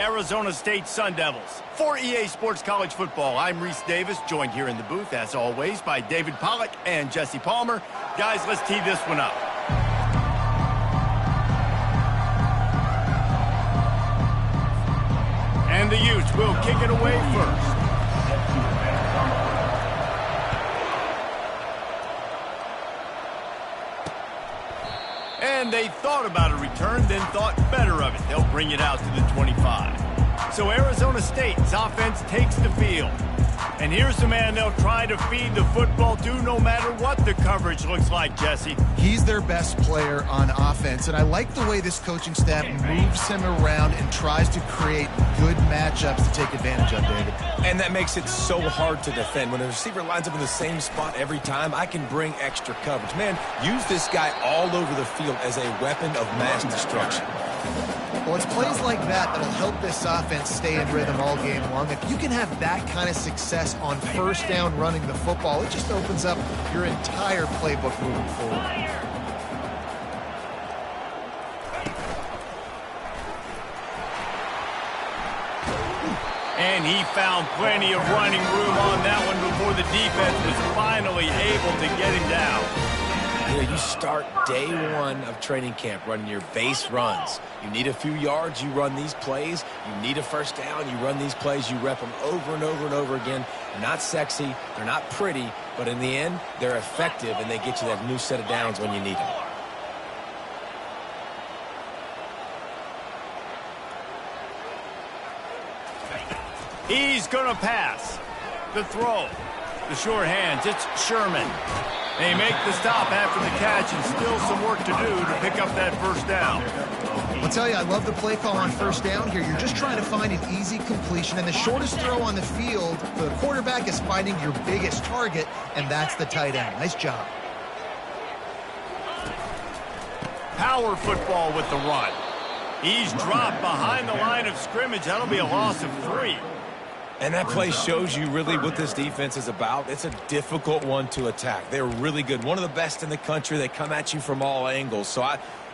Arizona State Sun Devils. For EA Sports College Football, I'm Reese Davis, joined here in the booth, as always, by David Pollack and Jesse Palmer. Guys, let's tee this one up. And the Utes will kick it away first. And they thought about a return, then thought better of it. They'll bring it out to the 25. So Arizona State's offense takes the field. And here's the man they'll try to feed the football to no matter what the coverage looks like, Jesse. He's their best player on offense, and I like the way this coaching staff moves him around and tries to create good matchups to take advantage of, David. And that makes it so hard to defend. When a receiver lines up in the same spot every time, I can bring extra coverage. Man, use this guy all over the field as a weapon of mass destruction. Well, it's plays like that that'll help this offense stay in rhythm all game long. If you can have that kind of success on first down running the football, it just opens up your entire playbook moving forward. And he found plenty of running room on that one before the defense was finally able to get him down. You start day one of training camp running your base runs. You need a few yards, you run these plays. You need a first down, you run these plays. You rep them over and over and over again. They're not sexy, they're not pretty, but in the end, they're effective, and they get you that new set of downs when you need them. He's going to pass. The throw. The short hands. It's Sherman. They make the stop after the catch, and still some work to do to pick up that first down. I'll tell you, I love the play call on first down here. You're just trying to find an easy completion, and the shortest throw on the field for the quarterback is finding your biggest target, and that's the tight end. Nice job. Power football with the run. He's dropped behind the line of scrimmage. That'll be a loss of 3. And that play shows you really what this defense is about. It's a difficult one to attack. They're really good. One of the best in the country. They come at you from all angles. So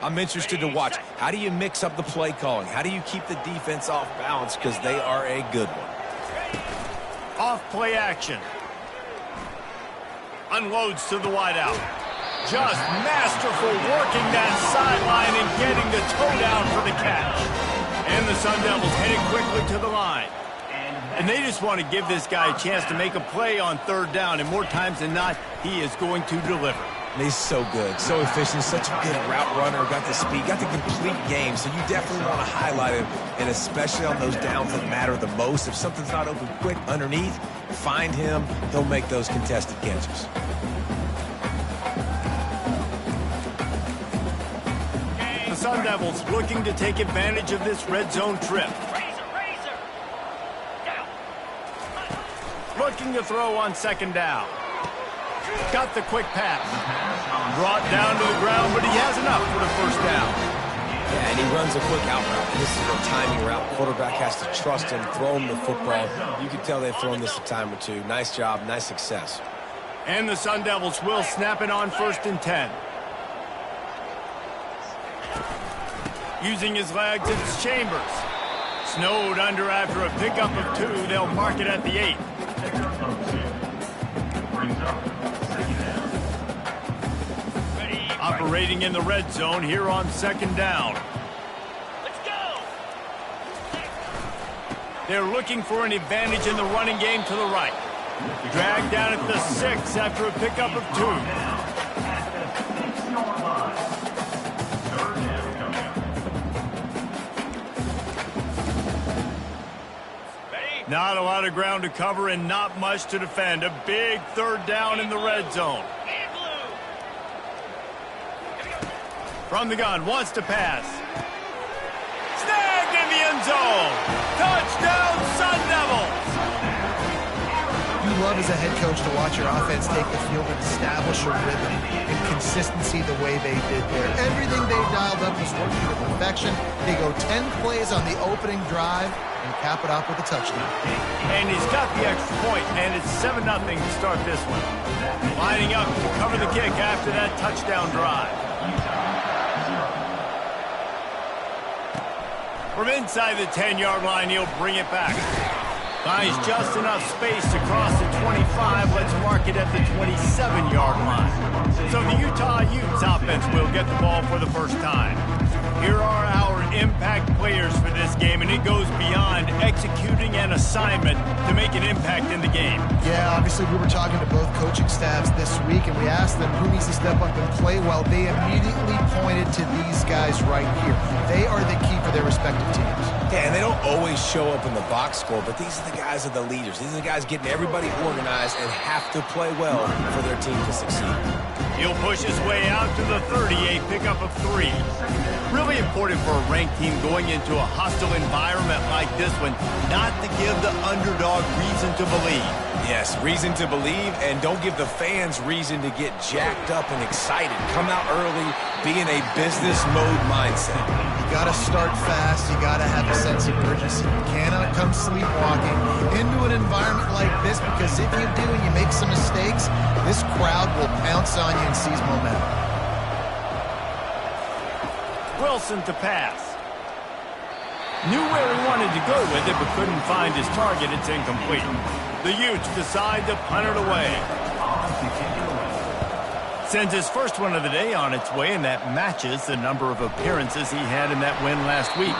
I'm interested to watch. How do you mix up the play calling? How do you keep the defense off balance? Because they are a good one. Off play action. Unloads to the wideout. Just masterful working that sideline and getting the toe down for the catch. And the Sun Devils heading quickly to the line. And they just want to give this guy a chance to make a play on third down, and more times than not, he is going to deliver. And he's so good, so efficient, such a good route runner, got the speed, got the complete game, so you definitely want to highlight him, and especially on those downs that matter the most. If something's not open quick underneath, find him, he'll make those contested catches. The Sun Devils looking to take advantage of this red zone trip. Looking to throw on second down. Got the quick pass. Brought down to the ground, but he has enough for the first down. Yeah, and he runs a quick out route. And this is a timing route. Quarterback has to trust him, throw him the football. You can tell they've thrown this a time or two. Nice job, nice success. And the Sun Devils will snap it on 1st and 10. Using his legs, it's Chambers. Snowed under after a pickup of 2. They'll mark it at the 8. Operating in the red zone here on second down. Let's go. They're looking for an advantage in the running game to the right. Dragged down at the 6 after a pickup of 2. Not a lot of ground to cover and not much to defend. A big third down in the red zone. From the gun, wants to pass. Snagged in the end zone. Touchdown, Sun Devils. You love as a head coach to watch your offense take the field and establish a rhythm and consistency the way they did there. Everything they dialed up was working to perfection. They go 10 plays on the opening drive and cap it off with a touchdown. And he's got the extra point, and it's 7-0 to start this one. Lining up to cover the kick after that touchdown drive. From inside the 10-yard line, he'll bring it back. Finds just enough space to cross the 25. Let's mark it at the 27-yard line. So the Utah Utes offense will get the ball for the first time. Here are our impact players for this game, and it goes beyond executing an assignment to make an impact in the game. Yeah, obviously we were talking to both coaching staffs this week, and we asked them who needs to step up and play well. They immediately pointed to these guys right here. They are the key for their respective teams. Yeah, and they don't always show up in the box score, but these are the guys that are the leaders. These are the guys getting everybody organized and have to play well for their team to succeed. He'll push his way out to the 38, pickup of 3. Really important for a ranked team going into a hostile environment like this one, not to give the underdog reason to believe. Yes, reason to believe, and don't give the fans reason to get jacked up and excited. Come out early, be in a business mode mindset. You got to start fast. You got to have a sense of urgency. You cannot come sleepwalking into an environment like this, because if you do and you make some mistakes, this crowd will pounce on you and seize momentum. Wilson to pass. Knew where he wanted to go with it, but couldn't find his target. It's incomplete. The Utes decide to punt it away. Sends his first one of the day on its way, and that matches the number of appearances he had in that win last week.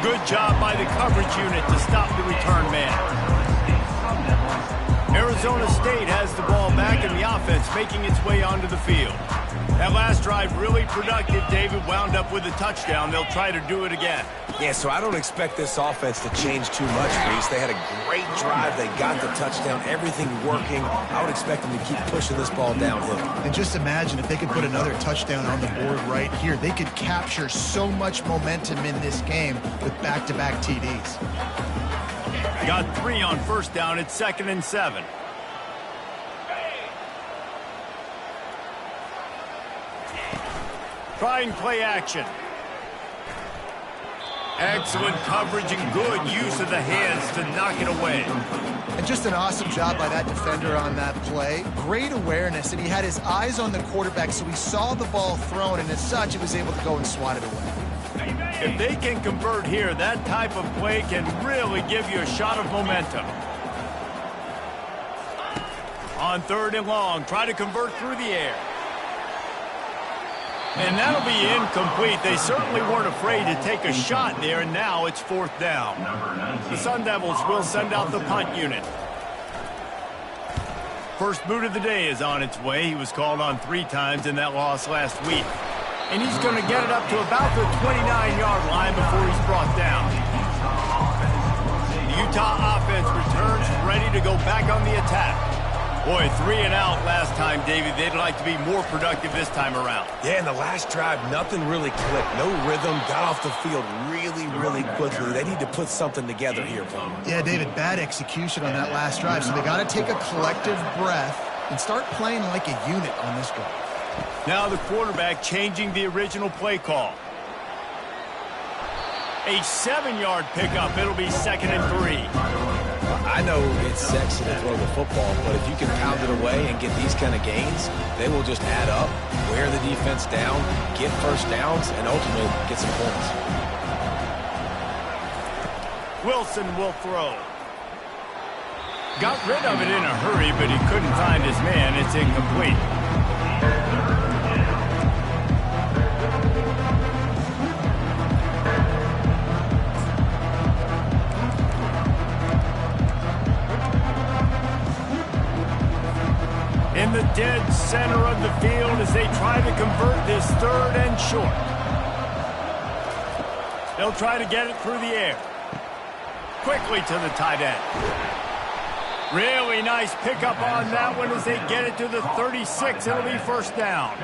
Good job by the coverage unit to stop the return man. Arizona State has the ball back, and the offense making its way onto the field. That last drive really productive. David wound up with a touchdown. They'll try to do it again. Yeah, so I don't expect this offense to change too much, Reese. They had a great drive. They got the touchdown. Everything working. I would expect them to keep pushing this ball downhill. And just imagine if they could put another touchdown on the board right here. They could capture so much momentum in this game with back-to-back TDs. Got 3 on first down. It's 2nd and 7. Trying play action. Excellent coverage and good use of the hands to knock it away. And just an awesome job by that defender on that play. Great awareness, and he had his eyes on the quarterback, so he saw the ball thrown, and as such, he was able to go and swat it away. If they can convert here, that type of play can really give you a shot of momentum. On 3rd and long, try to convert through the air. And that'll be incomplete. They certainly weren't afraid to take a shot there, and now it's 4th down. The Sun Devils will send out the punt unit. First boot of the day is on its way. He was called on 3 times in that loss last week. And he's going to get it up to about the 29-yard line before he's brought down. The Utah offense returns ready to go back on the attack. Boy, 3 and out last time, David. They'd like to be more productive this time around. Yeah, in the last drive, nothing really clicked. No rhythm, got off the field really quickly. They need to put something together here, Paul. Yeah, David, bad execution on that last drive, so they got to take a collective breath and start playing like a unit on this drive. Now the quarterback changing the original play call. A 7-yard pickup. It'll be 2nd and 3. I know it's sexy to throw the football, but if you can pound it away and get these kind of gains, they will just add up, wear the defense down, get first downs, and ultimately get some points. Wilson will throw. Got rid of it in a hurry, but he couldn't find his man. It's incomplete. In the dead center of the field as they try to convert this 3rd and short. They'll try to get it through the air. Quickly to the tight end. Really nice pickup on that one as they get it to the 36. It'll be 1st down.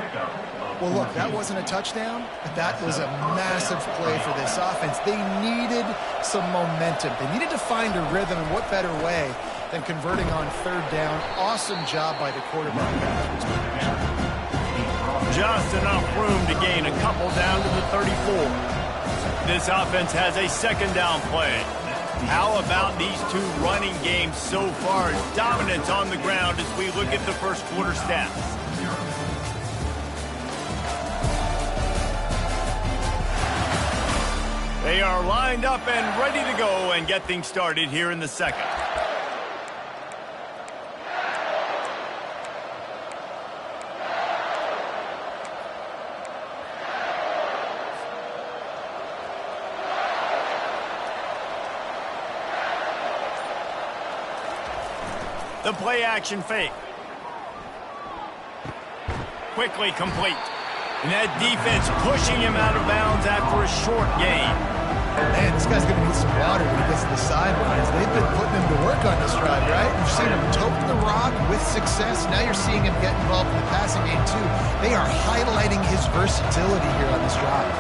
Well, look, that wasn't a touchdown, but that was a massive play for this offense. They needed some momentum. They needed to find a rhythm, and what better way than converting on 3rd down. Awesome job by the quarterback. Just enough room to gain a couple down to the 34. This offense has a 2nd down play. How about these 2 running games so far? Dominance on the ground as we look at the first quarter stats. They are lined up and ready to go and get things started here in the second. The play action fake. Quickly complete. And that defense pushing him out of bounds after a short gain. Man, this guy's going to need some water when he gets to the sidelines. They've been putting him to work on this drive, right? You've seen him tote the rock with success. Now you're seeing him get involved in the passing game, too. They are highlighting his versatility here on this drive.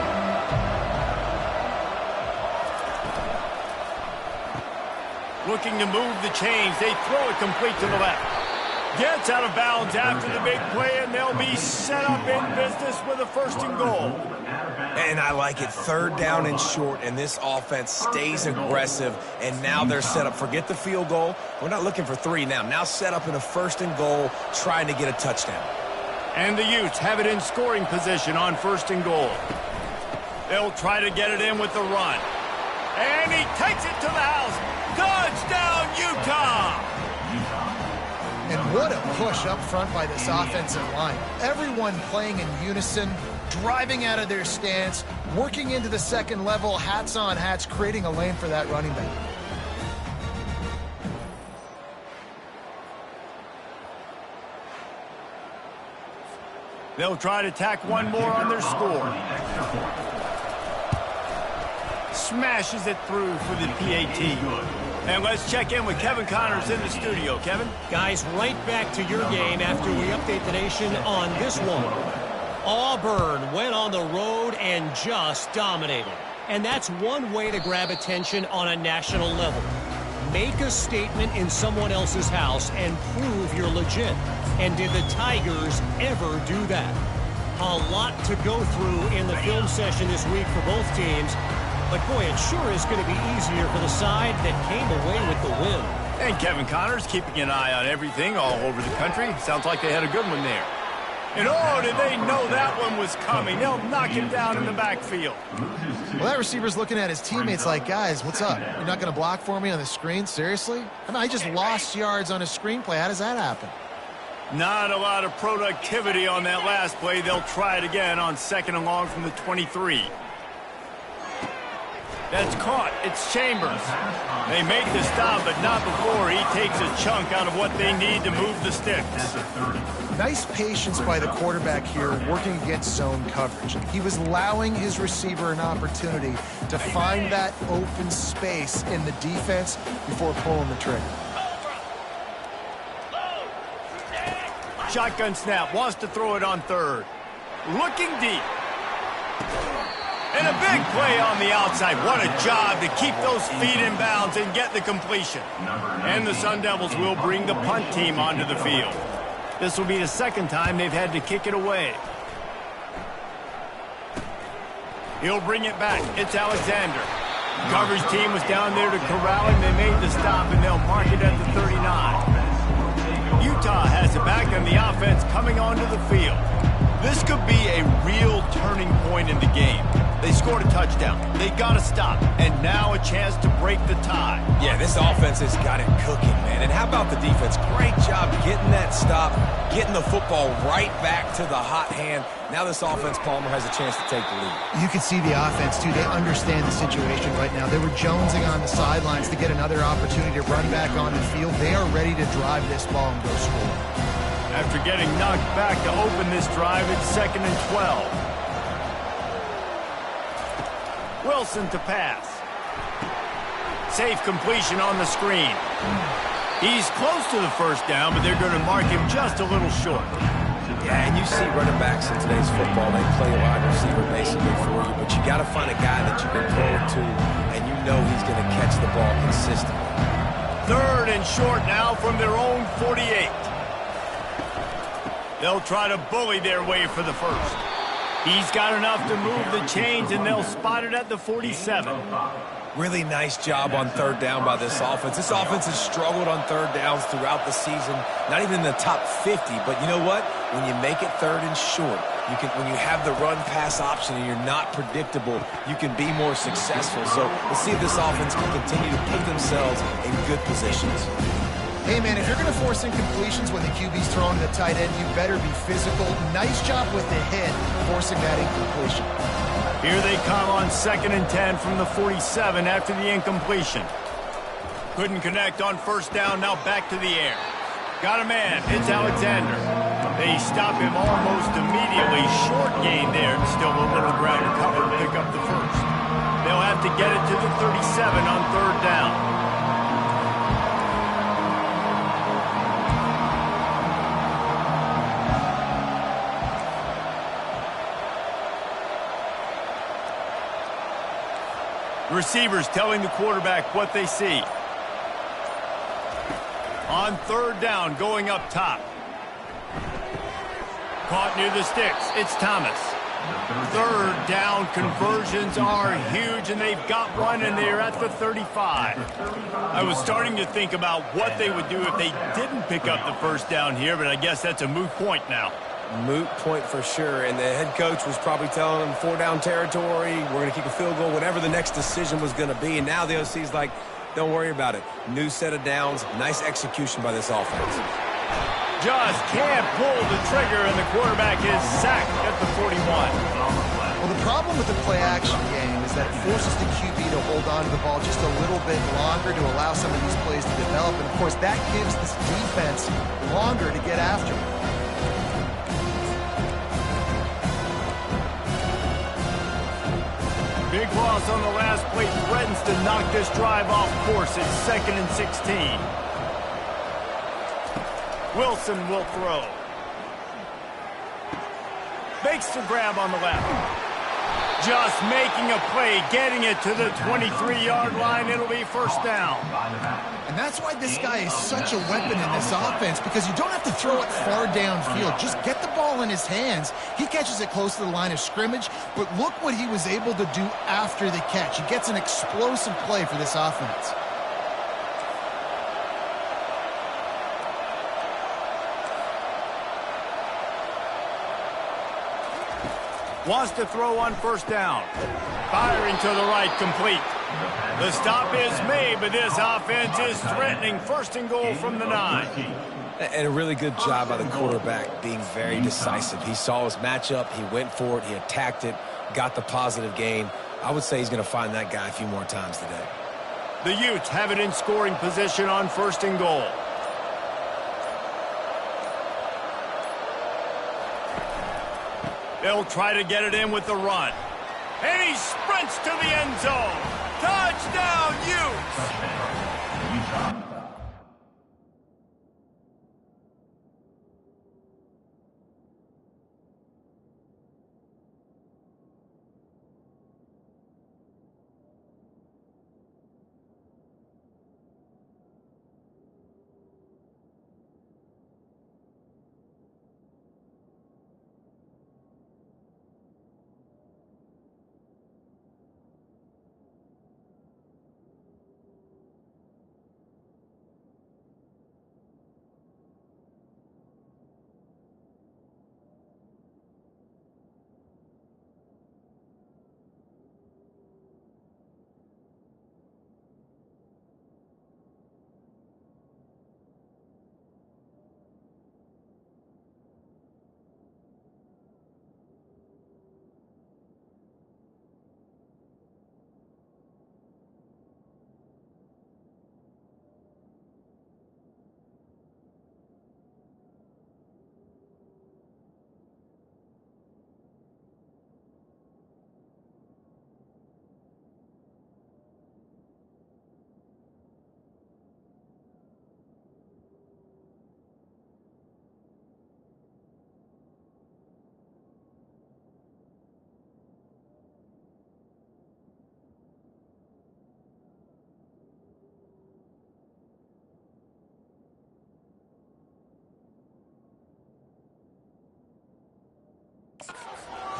Looking to move the chains. They throw it complete to the left. Gets out of bounds after the big play, and they'll be set up in business with a 1st and goal. And I like it. 3rd down and short, and this offense stays aggressive, and now they're set up. Forget the field goal. We're not looking for 3 now. Now set up in a 1st and goal, trying to get a touchdown. And the Utes have it in scoring position on 1st and goal. They'll try to get it in with the run. And he takes it to the house. Touchdown, Utah! And what a push up front by this offensive line. Everyone playing in unison, driving out of their stance, working into the second level, hats on hats, creating a lane for that running back. They'll try to tack one more on their score. Smashes it through for the PAT. And let's check in with Kevin Connors in the studio. Kevin? Guys, right back to your game after we update the nation on this one. Auburn went on the road and just dominated. And that's one way to grab attention on a national level. Make a statement in someone else's house and prove you're legit. And did the Tigers ever do that? A lot to go through in the film session this week for both teams. But, boy, it sure is going to be easier for the side that came away with the win. And Kevin Connors keeping an eye on everything all over the country. Sounds like they had a good one there. And, oh, did they know that one was coming. They'll knock him down in the backfield. Well, that receiver's looking at his teammates like, guys, what's up? You're not going to block for me on the screen? Seriously? I mean, I just lost yards on a screenplay. How does that happen? Not a lot of productivity on that last play. They'll try it again on 2nd and long from the 23. That's caught. It's Chambers. They make the stop, but not before he takes a chunk out of what they need to move the sticks. Nice patience by the quarterback here working against zone coverage. He was allowing his receiver an opportunity to find that open space in the defense before pulling the trigger. Shotgun snap. Wants to throw it on 3rd. Looking deep. And a big play on the outside. What a job to keep those feet in bounds and get the completion. And the Sun Devils will bring the punt team onto the field. This will be the 2nd time they've had to kick it away. He'll bring it back. It's Alexander. Coverage team was down there to corral him. They made the stop, and they'll mark it at the 39. Utah has it back, and the offense coming onto the field. This could be a real turning point in the game. They scored a touchdown. They got to stop. And now a chance to break the tie. Yeah, this offense has got it cooking, man. And how about the defense? Great job getting that stop, getting the football right back to the hot hand. Now this offense, Palmer, has a chance to take the lead. You can see the offense, too. They understand the situation right now. They were jonesing on the sidelines to get another opportunity to run back on the field. They are ready to drive this ball and go score. After getting knocked back to open this drive, it's 2nd and 12. Wilson to pass. Safe completion on the screen. He's close to the 1st down, but they're going to mark him just a little short. Yeah, and you see running backs in today's football, they play a wide receiver basically for you, but you got to find a guy that you can throw it to, and you know he's going to catch the ball consistently. 3rd and short now from their own 48. They'll try to bully their way for the 1st. He's got enough to move the chains, and they'll spot it at the 47. Really nice job on 3rd down by this offense. This offense has struggled on 3rd downs throughout the season. Not even in the top 50, but you know what? When you make it 3rd and short, When you have the run-pass option and you're not predictable, you can be more successful. So let's see if this offense can continue to put themselves in good positions. Hey, man, if you're going to force incompletions when the QB's throwing to the tight end, you better be physical. Nice job with the hit, forcing that incompletion. Here they come on 2nd and 10 from the 47 after the incompletion. Couldn't connect on 1st down, now back to the air. Got a man, it's Alexander. They stop him almost immediately. Short gain there, and still a little ground to cover to pick up the first. They'll have to get it to the 37 on 3rd down. Receivers telling the quarterback what they see. On 3rd down, going up top. Caught near the sticks. It's Thomas. 3rd down conversions are huge, and they've got one, and they're at the 35. I was starting to think about what they would do if they didn't pick up the 1st down here, but I guess that's a moot point now. Moot point for sure, and the head coach was probably telling them 4-down territory, we're going to kick a field goal, whatever the next decision was going to be, and now the OC's like, don't worry about it. New set of downs, nice execution by this offense. Just can't pull the trigger, and the quarterback is sacked at the 41. Well, the problem with the play-action game is that it forces the QB to hold on to the ball just a little bit longer to allow some of these plays to develop, and of course that gives this defense longer to get after it. Big loss on the last play threatens to knock this drive off course. It's 2nd and 16. Wilson will throw. Makes the grab on the left. Just making a play, getting it to the 23-yard line. It'll be 1st down. And that's why this guy is such a weapon in this offense, because you don't have to throw it far downfield. Just get the ball in his hands. He catches it close to the line of scrimmage, but look what he was able to do after the catch. He gets an explosive play for this offense. Wants to throw on 1st down. Firing to the right, complete. The stop is made, but this offense is threatening 1st and goal from the 9. And a really good job by the quarterback being very decisive. He saw his matchup, he went for it, he attacked it, got the positive gain. I would say he's going to find that guy a few more times today. The Utes have it in scoring position on 1st and goal. They'll try to get it in with the run. And he sprints to the end zone. Touchdown, Utes!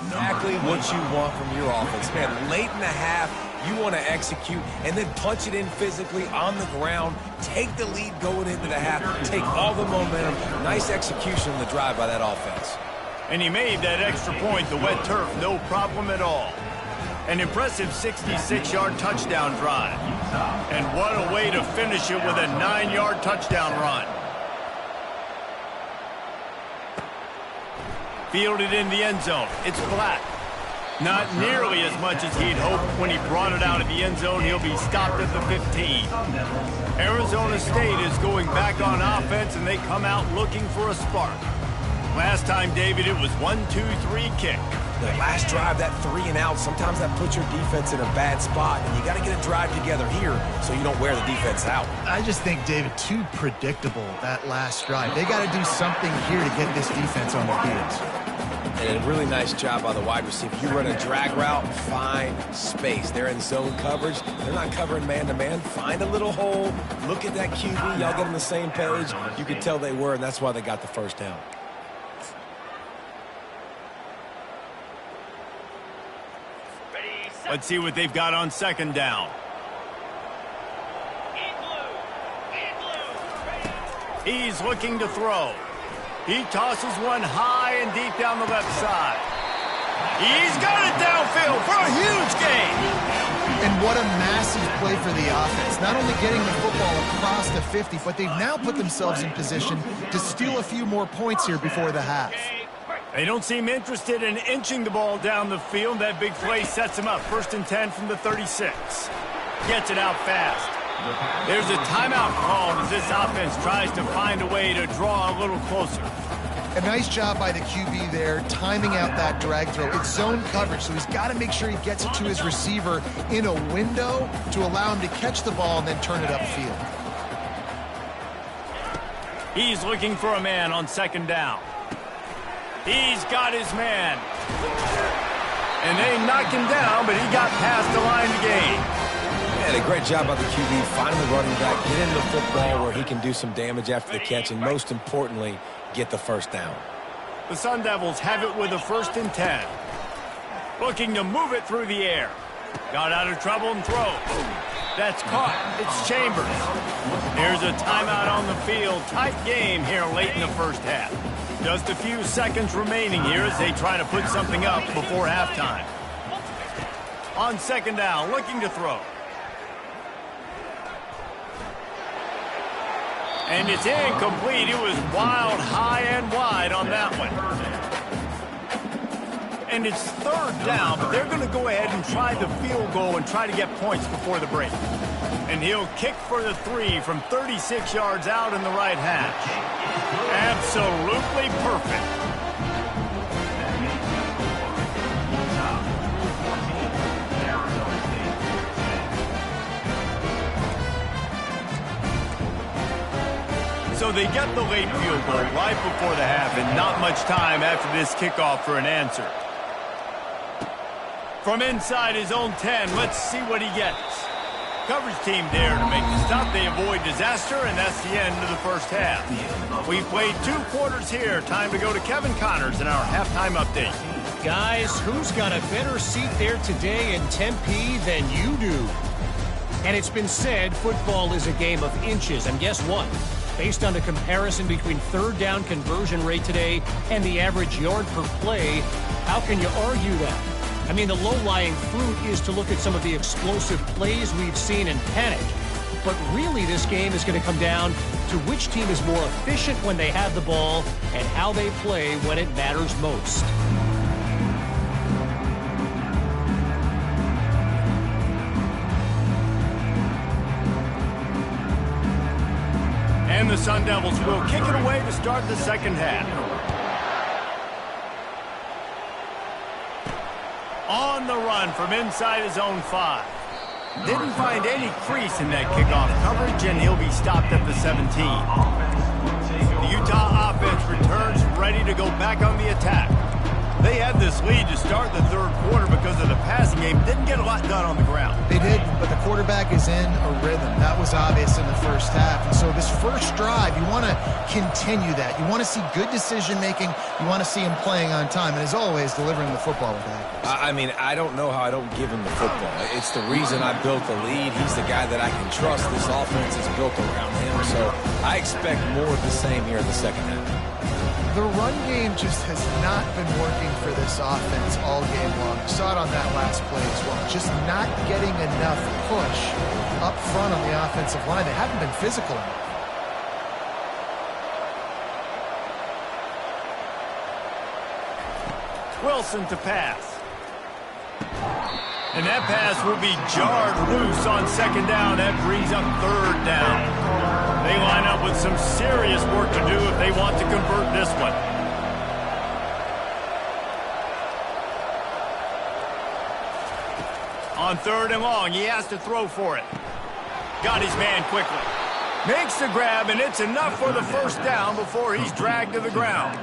Exactly what you want from your offense. Man, late in the half, you want to execute and then punch it in physically on the ground, take the lead going into the half, take all the momentum. Nice execution on the drive by that offense. And he made that extra point, the wet turf, no problem at all. An impressive 66-yard touchdown drive. And what a way to finish it with a 9-yard touchdown run. Fielded in the end zone. It's Black. Not nearly as much as he'd hoped when he brought it out of the end zone. He'll be stopped at the 15. Arizona State is going back on offense, and they come out looking for a spark. Last time, David, it was 1-2-3 kick. The last drive, that 3 and out, sometimes that puts your defense in a bad spot, and you got to get a drive together here so you don't wear the defense out. I just think, David, too predictable, that last drive. They got to do something here to get this defense on their heels. And a really nice job by the wide receiver. You run a drag route, find space. They're in zone coverage. They're not covering man-to-man. Find a little hole. Look at that QB. Y'all get on the same page. You could tell they were, and that's why they got the first down. Let's see what they've got on second down. He's looking to throw. He tosses one high and deep down the left side. He's got it downfield for a huge gain. And what a massive play for the offense. Not only getting the football across the 50, but they've now put themselves in position to steal a few more points here before the half. They don't seem interested in inching the ball down the field. That big play sets him up. 1st and 10 from the 36. Gets it out fast. There's a timeout called as this offense tries to find a way to draw a little closer. A nice job by the QB there, timing out that drag throw. It's zone coverage, so he's got to make sure he gets it to his receiver in a window to allow him to catch the ball and then turn it upfield. He's looking for a man on second down. He's got his man. And they knocked him down, but he got past the line to gain. Yeah, a great job by the QB, finding the running back, get into the football where he can do some damage after the catch, and most importantly, get the first down. The Sun Devils have it with a 1st and 10. Looking to move it through the air. Got out of trouble and throws. That's caught. It's Chambers. Here's a timeout on the field. Tight game here late in the first half. Just a few seconds remaining here as they try to put something up before halftime. On second down, looking to throw. And it's incomplete. It was wild, high and wide on that one. And it's 3rd down, but they're going to go ahead and try the field goal and try to get points before the break. And he'll kick for the 3 from 36 yards out in the right hash. Absolutely perfect. So they get the late field goal right before the half, and not much time after this kickoff for an answer. From inside his own 10, let's see what he gets. Coverage team there to make the stop. They avoid disaster, and that's the end of the first half. We've played 2 quarters here. Time to go to Kevin Connors in our halftime update. Guys, who's got a better seat there today in Tempe than you do? And it's been said football is a game of inches, and guess what? Based on a comparison between 3rd down conversion rate today and the average yard per play, how can you argue that? I mean, the low-lying fruit is to look at some of the explosive plays we've seen and panic. But really, this game is going to come down to which team is more efficient when they have the ball and how they play when it matters most. And the Sun Devils will kick it away to start the second half. On the run from inside his own 5. Didn't find any crease in that kickoff coverage, and he'll be stopped at the 17. The Utah offense returns ready to go back on the attack. They had this lead to start the 3rd quarter because of the passing game. Didn't get a lot done on the ground. They did, but the quarterback is in a rhythm. That was obvious in the first half. And so this first drive, you want to continue that. You want to see good decision-making. You want to see him playing on time. And as always, delivering the football with accuracy. I mean, I don't know how I don't give him the football. It's the reason I built the lead. He's the guy that I can trust. This offense is built around him. So I expect more of the same here in the second half. The run game just has not been working for this offense all game long. You saw it on that last play as well. Just not getting enough push up front on the offensive line. They haven't been physical enough. Wilson to pass. And that pass will be jarred loose on second down. That brings up third down. They line up with some serious work to do if they want to convert this one. On third and long, he has to throw for it. Got his man quickly. Makes the grab, and it's enough for the first down before he's dragged to the ground.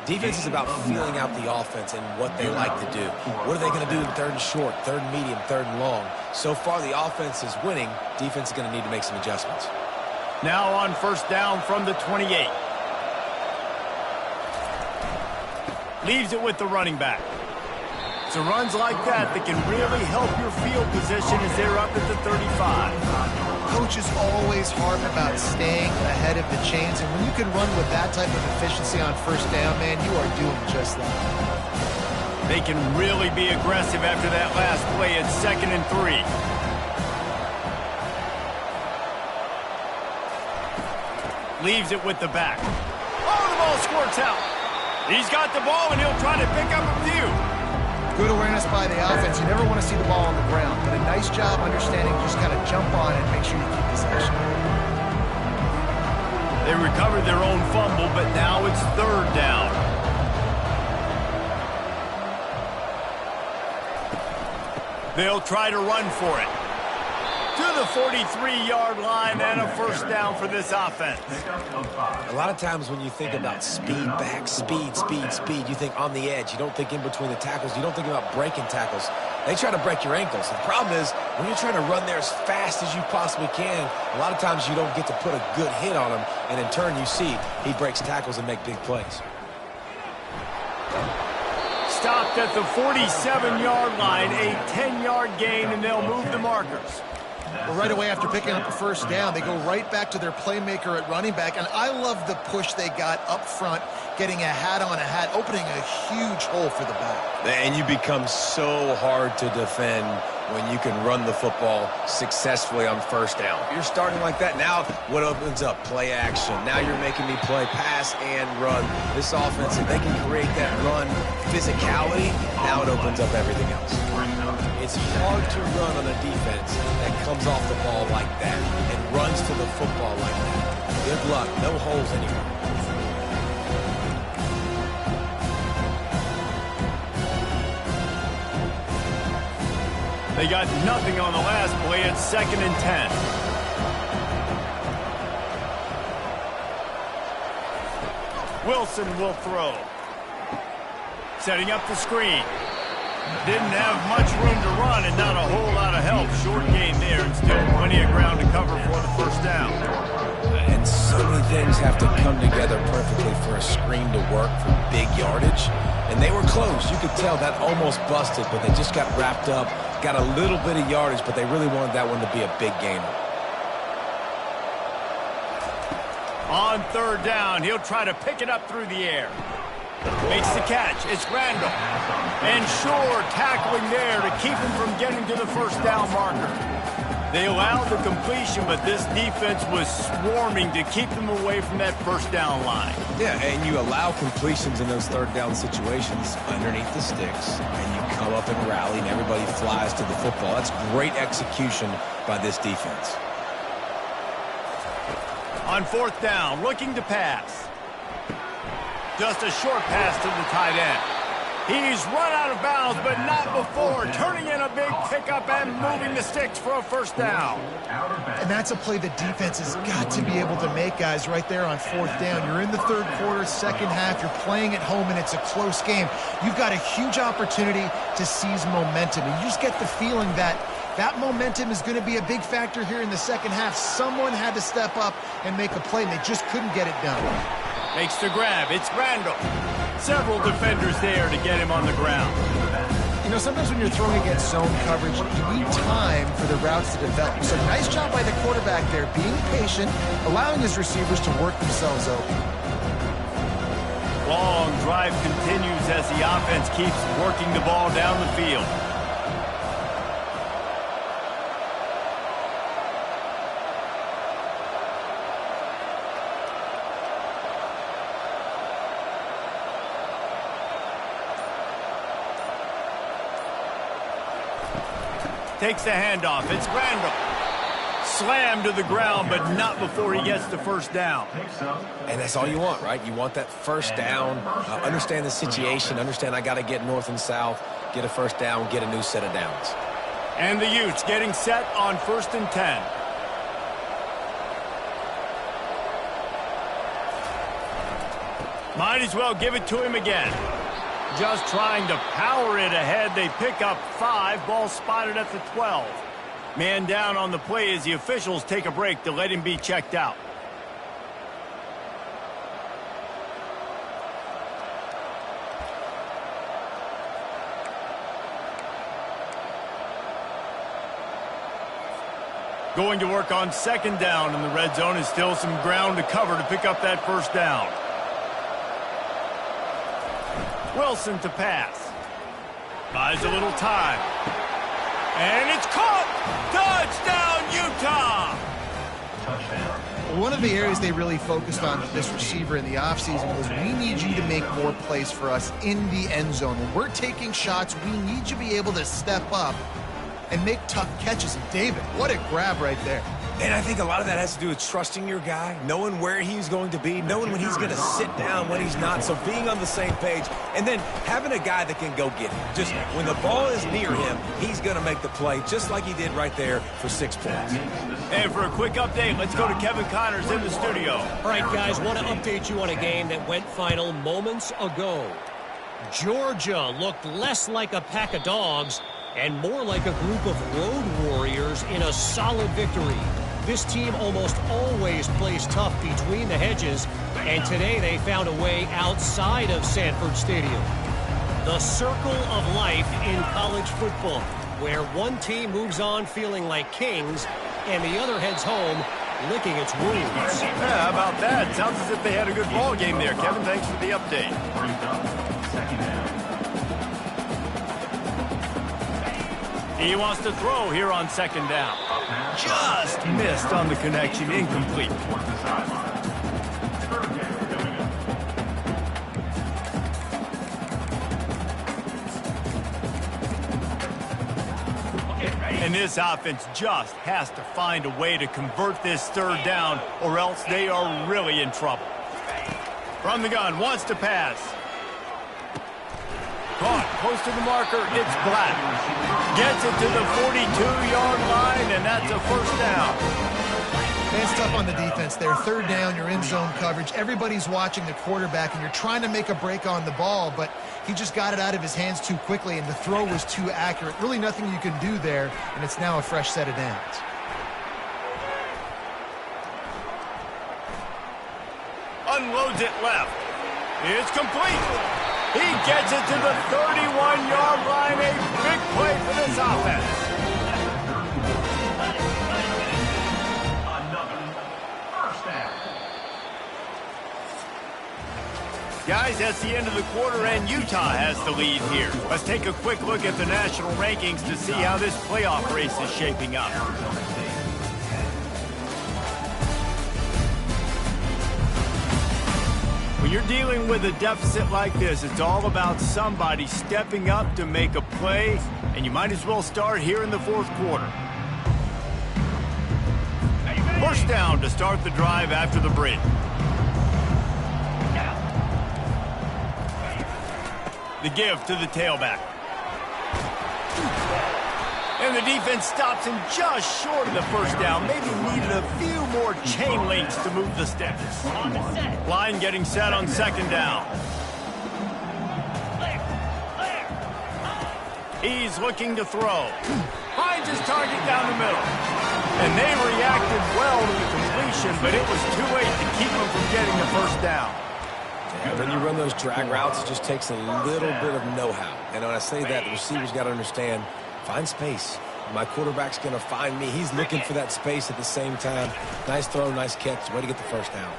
Defense is about feeling out the offense and what they like to do. What are they going to do in third and short, third and medium, third and long? So far, the offense is winning. Defense is going to need to make some adjustments. Now on first down from the 28. Leaves it with the running back. So runs like that can really help your field position as they're up at the 35. Coaches always harp about staying ahead of the chains, and when you can run with that type of efficiency on first down, man, you are doing just that. They can really be aggressive after that last play at 2nd and 3. Leaves it with the back. Oh, the ball squirts out. He's got the ball, and he'll try to pick up a few. Good awareness by the offense. You never want to see the ball on the ground, but a nice job understanding just kind of jump on it and make sure you keep possession. They recovered their own fumble, but now it's third down. They'll try to run for it. To the 43-yard line and a first down for this offense. A lot of times when you think about speed back, speed, you think on the edge. You don't think in between the tackles. You don't think about breaking tackles. They try to break your ankles. The problem is when you're trying to run there as fast as you possibly can, a lot of times you don't get to put a good hit on him, and in turn you see he breaks tackles and make big plays. Stopped at the 47-yard line, a 10-yard gain, and they'll move the markers. Well, right away after picking up the first down, they go right back to their playmaker at running back, and I love the push they got up front, getting a hat on a hat, opening a huge hole for the back. And you become so hard to defend when you can run the football successfully on first down. If you're starting like that, now what opens up? Play action. Now you're making me play pass and run. This offense, if they can create that run physicality, now it opens up everything else. It's hard to run on a defense that comes off the ball like that and runs to the football like that. Good luck. No holes anywhere. They got nothing on the last play at 2nd and 10. Wilson will throw. Setting up the screen. Didn't have much room to run and not a whole lot of help. Short gain there and still plenty of ground to cover for the first down. And so many things have to come together perfectly for a screen to work for big yardage. And they were close. You could tell that almost busted, but they just got wrapped up, got a little bit of yardage, but they really wanted that one to be a big gainer. On third down, he'll try to pick it up through the air. Makes the catch. It's Randall. And Shore tackling there to keep him from getting to the first down marker. They allowed the completion, but this defense was swarming to keep them away from that first down line. Yeah, and you allow completions in those third down situations underneath the sticks, and you come up and rally, and everybody flies to the football. That's great execution by this defense. On fourth down, looking to pass. Just a short pass to the tight end. He's run out of bounds, but not before turning in a big pickup and moving the sticks for a first down. And that's a play the defense has got to be able to make, guys, right there on fourth down. You're in the third quarter, second half. You're playing at home, and it's a close game. You've got a huge opportunity to seize momentum. And you just get the feeling that that momentum is going to be a big factor here in the second half. Someone had to step up and make a play, and they just couldn't get it done. Makes the grab. It's Randall. Several defenders there to get him on the ground. You know, sometimes when you're throwing against zone coverage, you need time for the routes to develop. So nice job by the quarterback there, being patient, allowing his receivers to work themselves open. long drive continues as the offense keeps working the ball down the field. Takes the handoff. It's Randall. Slammed to the ground, but not before he gets the first down. And that's all you want, right? You want that first down, understand the situation, understand I got to get north and south, get a first down, get a new set of downs. And the Utes getting set on 1st and 10. Might as well give it to him again. Just trying to power it ahead. They pick up 5. Ball spotted at the 12. Man down on the play as the officials take a break to let him be checked out. Going to work on 2nd down in the red zone is still some ground to cover to pick up that first down. Wilson to pass. Buys a little time. And it's caught! Touchdown, Utah! One of the areas they really focused on with this receiver in the offseason was we need you to make more plays for us in the end zone. When we're taking shots, we need you to be able to step up and make tough catches. And David, what a grab right there. And I think a lot of that has to do with trusting your guy, knowing where he's going to be, knowing when he's going to sit down, when he's not. So being on the same page, and then having a guy that can go get him. Just when the ball is near him, he's going to make the play, just like he did right there for 6 points. And for a quick update, let's go to Kevin Connors in the studio. All right, guys, want to update you on a game that went final moments ago. Georgia looked less like a pack of dogs and more like a group of road warriors in a solid victory. This team almost always plays tough between the hedges, and today they found a way outside of Sanford Stadium. The circle of life in college football, where one team moves on feeling like kings, and the other heads home licking its wounds. Yeah, how about that? Sounds as if they had a good ball game there. Kevin, thanks for the update. He wants to throw here on 2nd down. Just missed on the connection, incomplete. And this offense just has to find a way to convert this 3rd down, or else they are really in trouble. From the gun, wants to pass. Caught, close to the marker, it's Black. Gets it to the 42-yard line, and that's a first down. Man, it's tough on the defense there. 3rd down, you're in zone coverage. Everybody's watching the quarterback, and you're trying to make a break on the ball, but he just got it out of his hands too quickly, and the throw was too accurate. Really nothing you can do there, and it's now a fresh set of downs. Unloads it left. It's complete. He gets it to the 31-yard line. A big play for this offense. Guys, that's the end of the quarter, and Utah has the lead here. Let's take a quick look at the national rankings to see how this playoff race is shaping up. When you're dealing with a deficit like this, it's all about somebody stepping up to make a play, and you might as well start here in the 4th quarter. First down to start the drive after the break. The give to the tailback. And the defense stops him just short of the first down. Maybe needed a few more chain links to move the sticks. Line getting set on 2nd down. He's looking to throw. Finds his target down the middle. And they reacted well to the completion, but it was too late to keep him from getting the first down. Yeah, when you run those drag routes, it just takes a little bit of know-how. And when I say that, the receiver's got to understand, find space. My quarterback's going to find me. He's looking for that space at the same time. Nice throw, nice catch. Way to get the first down.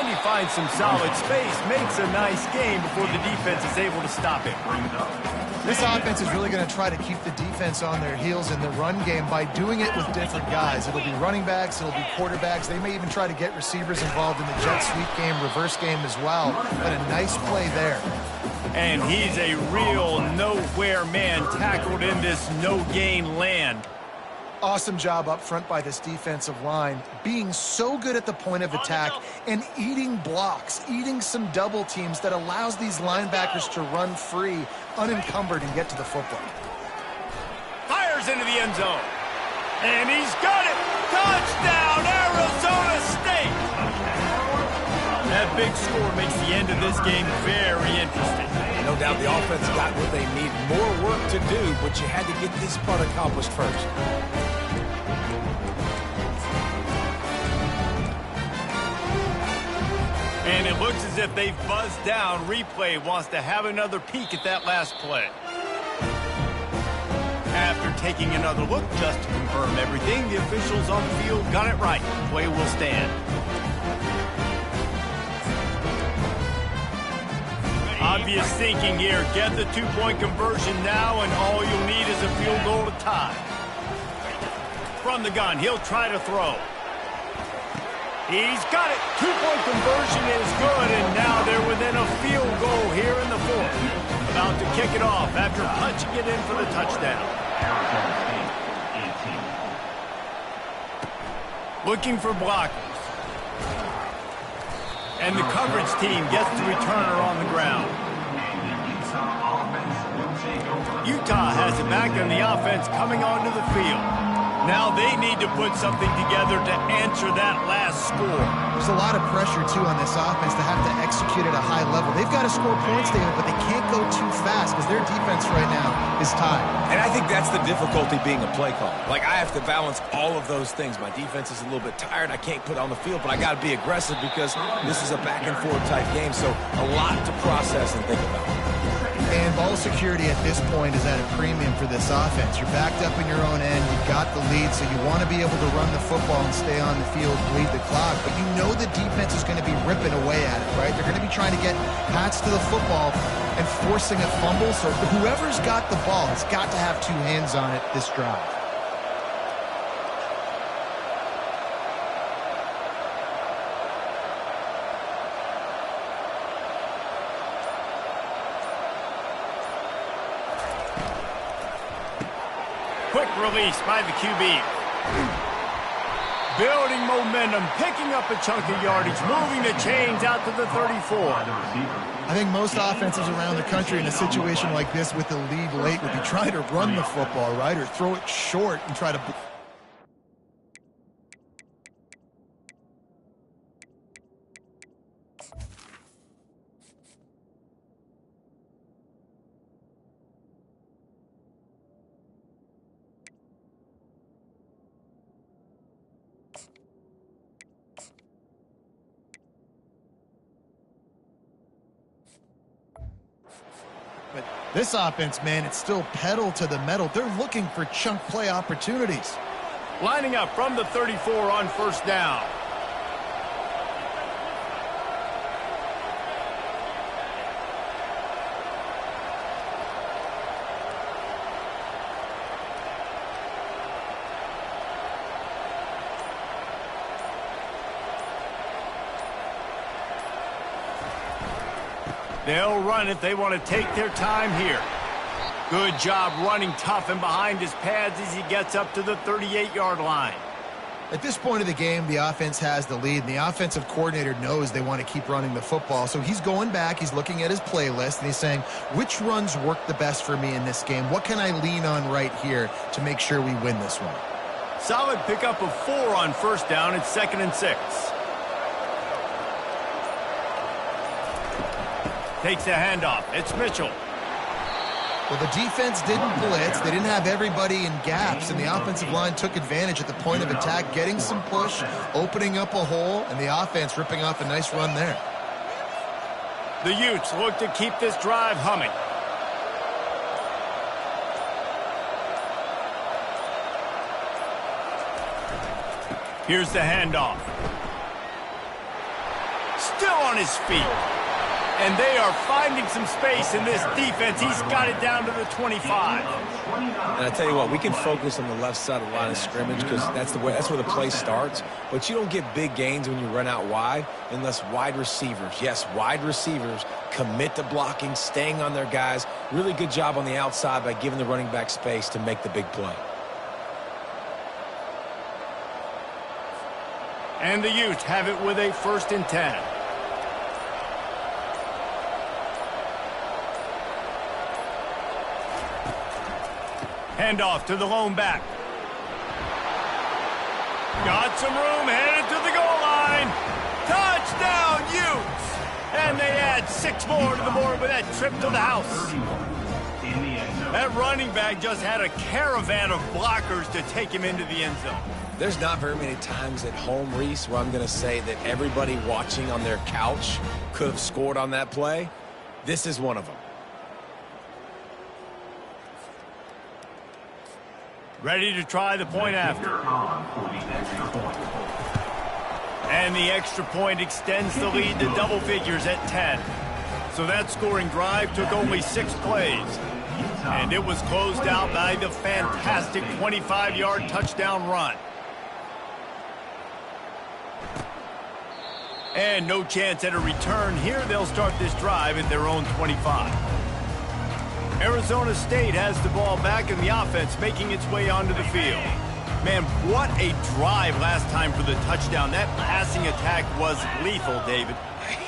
And he finds some solid space, makes a nice game before the defense is able to stop him. This offense is really going to try to keep the defense on their heels in the run game by doing it with different guys. It'll be running backs, it'll be quarterbacks. They may even try to get receivers involved in the jet sweep game, reverse game as well. But a nice play there. And he's a real nowhere man tackled in this no-gain land. Awesome job up front by this defensive line, being so good at the point of attack and eating blocks, eating some double teams that allows these linebackers to run free, unencumbered, and get to the football. Fires into the end zone. And he's got it. Touchdown, Arizona State. That big score makes the end of this game very interesting. No doubt the offense got what they need. More work to do, but you had to get this part accomplished first. And it looks as if they've buzzed down. Replay wants to have another peek at that last play. After taking another look just to confirm everything, the officials on the field got it right. Play will stand. Obvious thinking here. Get the two-point conversion now, and all you'll need is a field goal to tie. From the gun, he'll try to throw. He's got it. Two-point conversion is good, and now they're within a field goal here in the fourth. About to kick it off after punching it in for the touchdown. Looking for blockers. And the coverage team gets the returner on the ground. Utah has it back on the offense coming onto the field. Now they need to put something together to answer that last score. There's a lot of pressure, too, on this offense to have to execute at a high level. They've got to score points, David, but they can't go too fast because their defense right now is tied. And I think that's the difficulty being a play caller. Like, I have to balance all of those things. My defense is a little bit tired. I can't put it on the field, but I got to be aggressive because this is a back-and-forth type game, so a lot to process and think about. And ball security at this point is at a premium for this offense. You're backed up in your own end. You've got the lead, so you want to be able to run the football and stay on the field, bleed the clock. But you know the defense is going to be ripping away at it, right? They're going to be trying to get Pats to the football and forcing a fumble. So whoever's got the ball has got to have two hands on it this drive. Quick release by the QB. Building momentum, picking up a chunk of yardage, moving the chains out to the 34. I think most offenses around the country in a situation like this with the lead late would be trying to run the football, right? Or throw it short and try to... But this offense, man, it's still pedal to the metal. They're looking for chunk play opportunities. Lining up from the 34 on first down. They'll run it. They want to take their time here. Good job running tough and behind his pads as he gets up to the 38-yard line. At this point of the game, the offense has the lead, and the offensive coordinator knows they want to keep running the football. So he's going back, he's looking at his playlist, and he's saying, which runs work the best for me in this game? What can I lean on right here to make sure we win this one? Solid pickup of 4 on first down. It's 2nd and 6. Takes a handoff. It's Mitchell. Well, the defense didn't blitz. They didn't have everybody in gaps, and the offensive line took advantage at the point of attack, getting some push, opening up a hole, and the offense ripping off a nice run there. The Utes look to keep this drive humming. Here's the handoff. still on his feet. And they are finding some space in this defense. He's got it down to the 25. And I tell you what, we can focus on the left side of the line of scrimmage because that's where the play starts. But you don't get big gains when you run out wide unless wide receivers, yes, wide receivers, commit to blocking, staying on their guys. Really good job on the outside by giving the running back space to make the big play. And the Utes have it with a 1st and 10. Handoff to the lone back. Got some room, headed to the goal line. Touchdown, Utes! And they add 6 more to the board with that trip to the house. That running back just had a caravan of blockers to take him into the end zone. There's not very many times at home, Reese, where I'm going to say that everybody watching on their couch could have scored on that play. This is one of them. Ready to try the point after. And the extra point extends the lead to double figures at 10. So that scoring drive took only 6 plays. And it was closed out by the fantastic 25-yard touchdown run. And no chance at a return. Here they'll start this drive at their own 25. Arizona State has the ball back in the offense, making its way onto the field. Man, what a drive last time for the touchdown. That passing attack was lethal, David.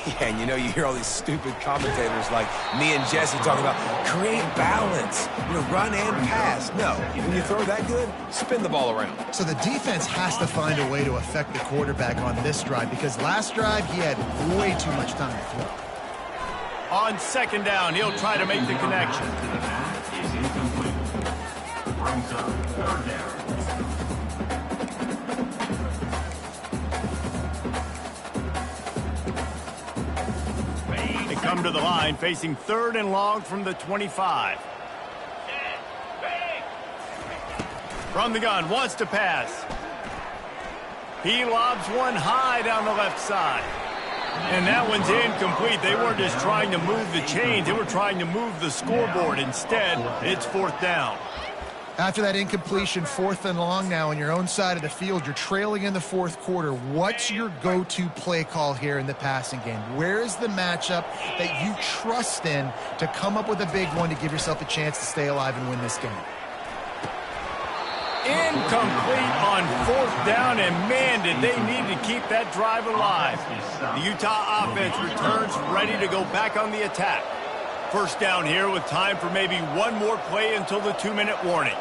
Yeah, and you hear all these stupid commentators like me and Jesse talking about create balance, run and pass. No, when you throw that good, spin the ball around. So the defense has to find a way to affect the quarterback on this drive because last drive he had way too much time to throw. On 2nd down, he'll try to make the connection. They come to the line, facing 3rd and long from the 25. From the gun, wants to pass. He lobs one high down the left side. And that one's incomplete. They weren't just trying to move the chains. They were trying to move the scoreboard. Instead, it's 4th down. After that incompletion, 4th and long now on your own side of the field, you're trailing in the 4th quarter. What's your go-to play call here in the passing game? Where is the matchup that you trust in to come up with a big one to give yourself a chance to stay alive and win this game? Incomplete on 4th down, and man, did they need to keep that drive alive. The Utah offense returns ready to go back on the attack. 1st down here with time for maybe one more play until the 2-minute warning.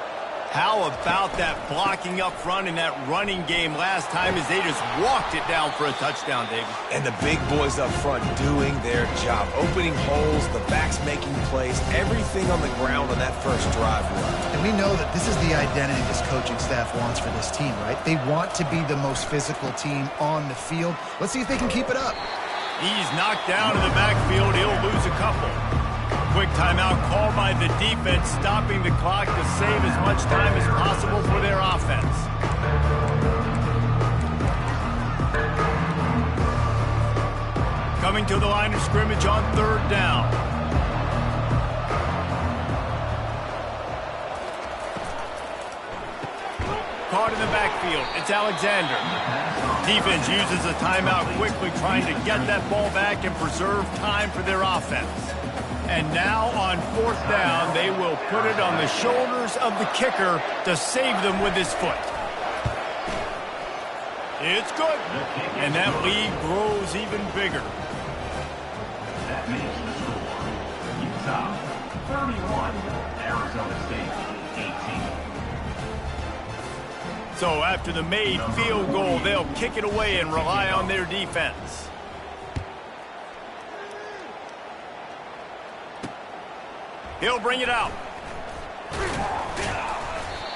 How about that blocking up front in that running game last time as they just walked it down for a touchdown, David? And the big boys up front doing their job, opening holes, the backs making plays, everything on the ground on that first drive run. And we know that this is the identity this coaching staff wants for this team, right? They want to be the most physical team on the field. Let's see if they can keep it up. He's knocked down in the backfield. He'll lose a couple. Quick timeout called by the defense, stopping the clock to save as much time as possible for their offense. Coming to the line of scrimmage on 3rd down. Caught in the backfield. It's Alexander. Defense uses a timeout quickly, trying to get that ball back and preserve time for their offense. And now on 4th down, they will put it on the shoulders of the kicker to save them with his foot. It's good. And that lead grows even bigger. That makes the score. Utah 31, Arizona State 18. So after the made field goal, they'll kick it away and rely on their defense. He'll bring it out.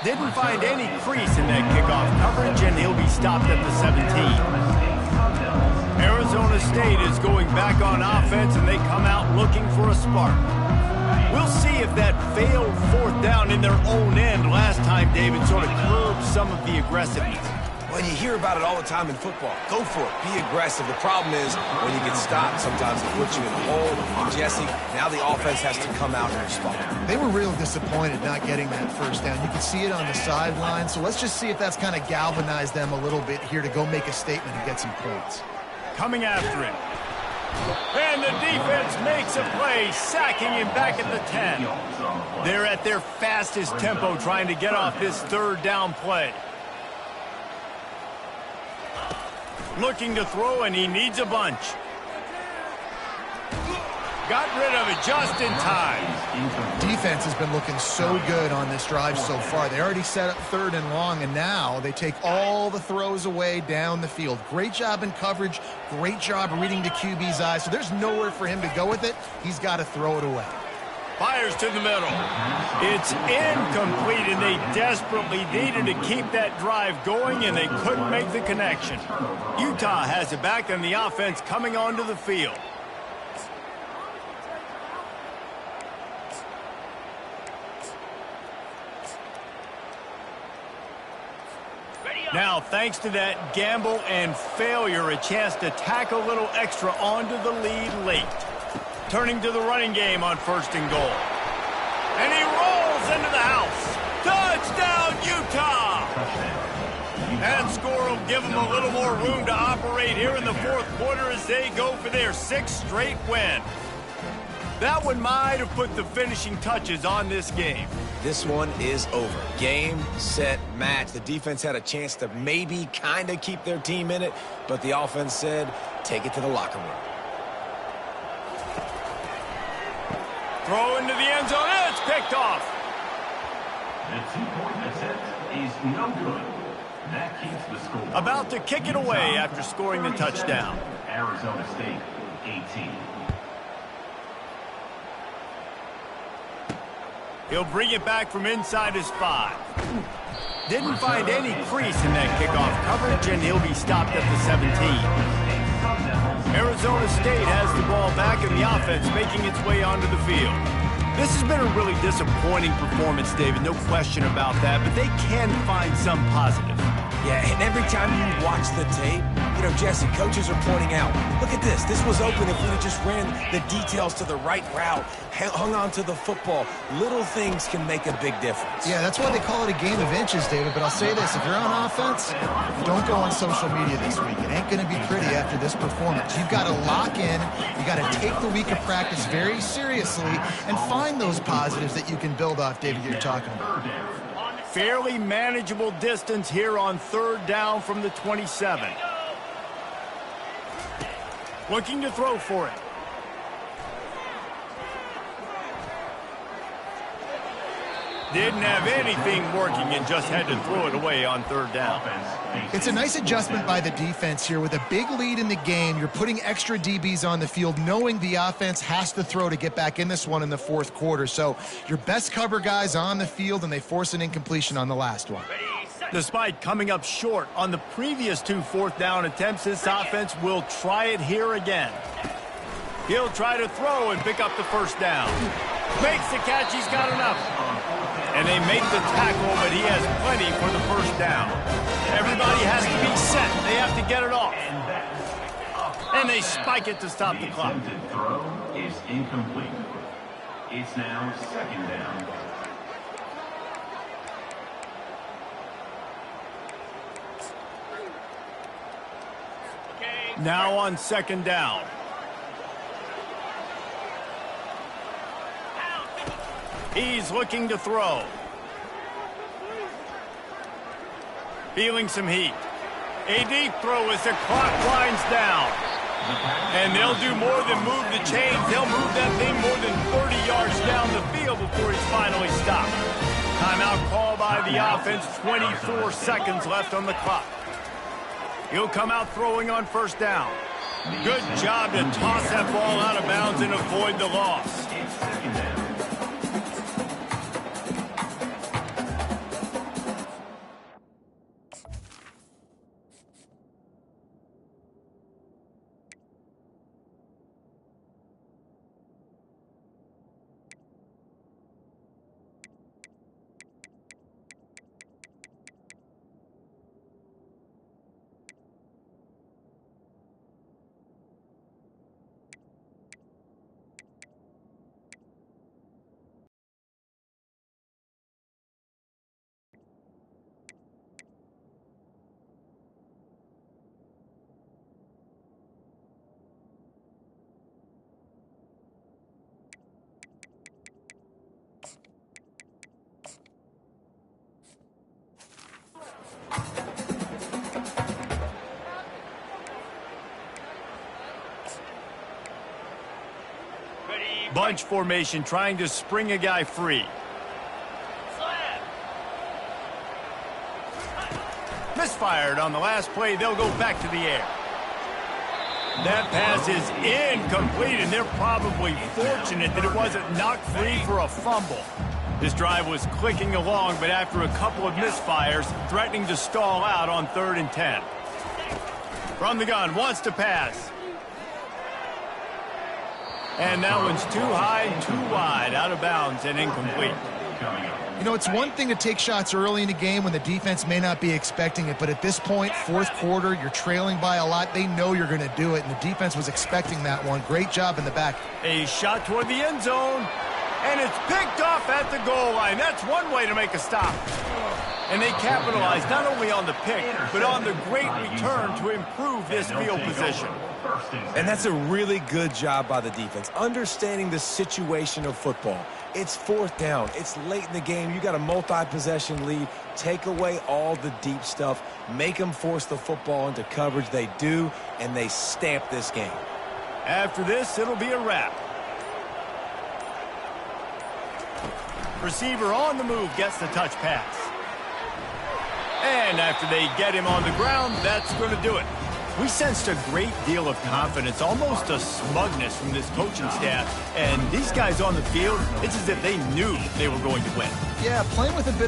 Didn't find any crease in that kickoff coverage, and he'll be stopped at the 17. Arizona State is going back on offense, and they come out looking for a spark. We'll see if that failed 4th down in their own end last time, David, sort of curbed some of the aggressiveness. Well, you hear about it all the time in football. Go for it. Be aggressive. The problem is when you get stopped, sometimes it puts you in a hole. And Jesse, now the offense has to come out and respond. They were real disappointed not getting that first down. You could see it on the sideline. So let's just see if that's kind of galvanized them a little bit here to go make a statement and get some points. Coming after him. And the defense makes a play, sacking him back at the 10. They're at their fastest tempo trying to get off this third down play. Looking to throw, and he needs a bunch. Got rid of it just in time. Defense has been looking so good on this drive so far. They already set up 3rd and long, and now they take all the throws away down the field. Great job in coverage. Great job reading the QB's eyes. So there's nowhere for him to go with it. He's got to throw it away. Fires to the middle. It's incomplete, and they desperately needed to keep that drive going, and they couldn't make the connection. Utah has it back, and the offense coming onto the field. Now, thanks to that gamble and failure, a chance to tack a little extra onto the lead late. Turning to the running game on 1st and goal. And he rolls into the house. Touchdown, Utah! That score will give them a little more room to operate here in the 4th quarter as they go for their 6th straight win. That one might have put the finishing touches on this game. This one is over. Game, set, match. The defense had a chance to maybe kind of keep their team in it, but the offense said, take it to the locker room. Throw into the end zone. It's picked off. The 2-point attempt is no good. That keeps the score. About to kick it away after scoring the touchdown. Arizona State, 18. He'll bring it back from inside his 5. Didn't find any crease in that kickoff coverage, and he'll be stopped at the 17. Arizona State has the ball back, and the offense making its way onto the field. This has been a really disappointing performance, David, no question about that, but they can find some positive. Yeah, and every time you watch the tape, you know, Jesse, coaches are pointing out, look at this. This was open if we had just ran the details to the right route, hung on to the football. Little things can make a big difference. Yeah, that's why they call it a game of inches, David. But I'll say this, if you're on offense, don't go on social media this week. It ain't going to be pretty after this performance. You've got to lock in. You got to take the week of practice very seriously and find those positives that you can build off, David, you're talking about. Fairly manageable distance here on 3rd down from the 27. Looking to throw for it. Didn't have anything working and just had to throw it away on 3rd down. It's a nice adjustment by the defense here. With a big lead in the game, you're putting extra DBs on the field, knowing the offense has to throw to get back in this one in the 4th quarter. So your best cover guys on the field, and they force an incompletion on the last one. Despite coming up short on the previous 2 4th down attempts, this offense will try it here again. He'll try to throw and pick up the 1st down. Makes the catch, he's got enough. And they make the tackle, but he has plenty for the 1st down. Everybody has to be set. They have to get it off. And they spike it to stop the clock. The attempted throw is incomplete. It's now 2nd down. Now on 2nd down. He's looking to throw. Feeling some heat. A deep throw as the clock winds down. And they'll do more than move the chains. They'll move that thing more than 30 yards down the field before he's finally stopped. Timeout call by the offense. 24 seconds left on the clock. He'll come out throwing on 1st down. Good job to toss that ball out of bounds and avoid the loss. It's 2nd down. Bunch formation, trying to spring a guy free. Misfired on the last play. They'll go back to the air. That pass is incomplete, and they're probably fortunate that it wasn't knocked free for a fumble. This drive was clicking along, but after a couple of misfires, threatening to stall out on 3rd and 10. From the gun, wants to pass. And that one's too high, too wide, out of bounds, and incomplete. You know, it's one thing to take shots early in the game when the defense may not be expecting it, but at this point, 4th quarter, you're trailing by a lot. They know you're going to do it, and the defense was expecting that one. Great job in the back. A shot toward the end zone, and it's picked off at the goal line. That's one way to make a stop. And they capitalized not only on the pick, but on the great return to improve this field position. And that's a really good job by the defense, understanding the situation of football. It's 4th down. It's late in the game. You got a multi-possession lead. Take away all the deep stuff. Make them force the football into coverage. They do, and they stamp this game. After this, it'll be a wrap. Receiver on the move gets the touch pass. And after they get him on the ground, that's going to do it. We sensed a great deal of confidence, almost a smugness from this coaching staff. And these guys on the field, it's as if they knew they were going to win. Yeah, playing with a bit of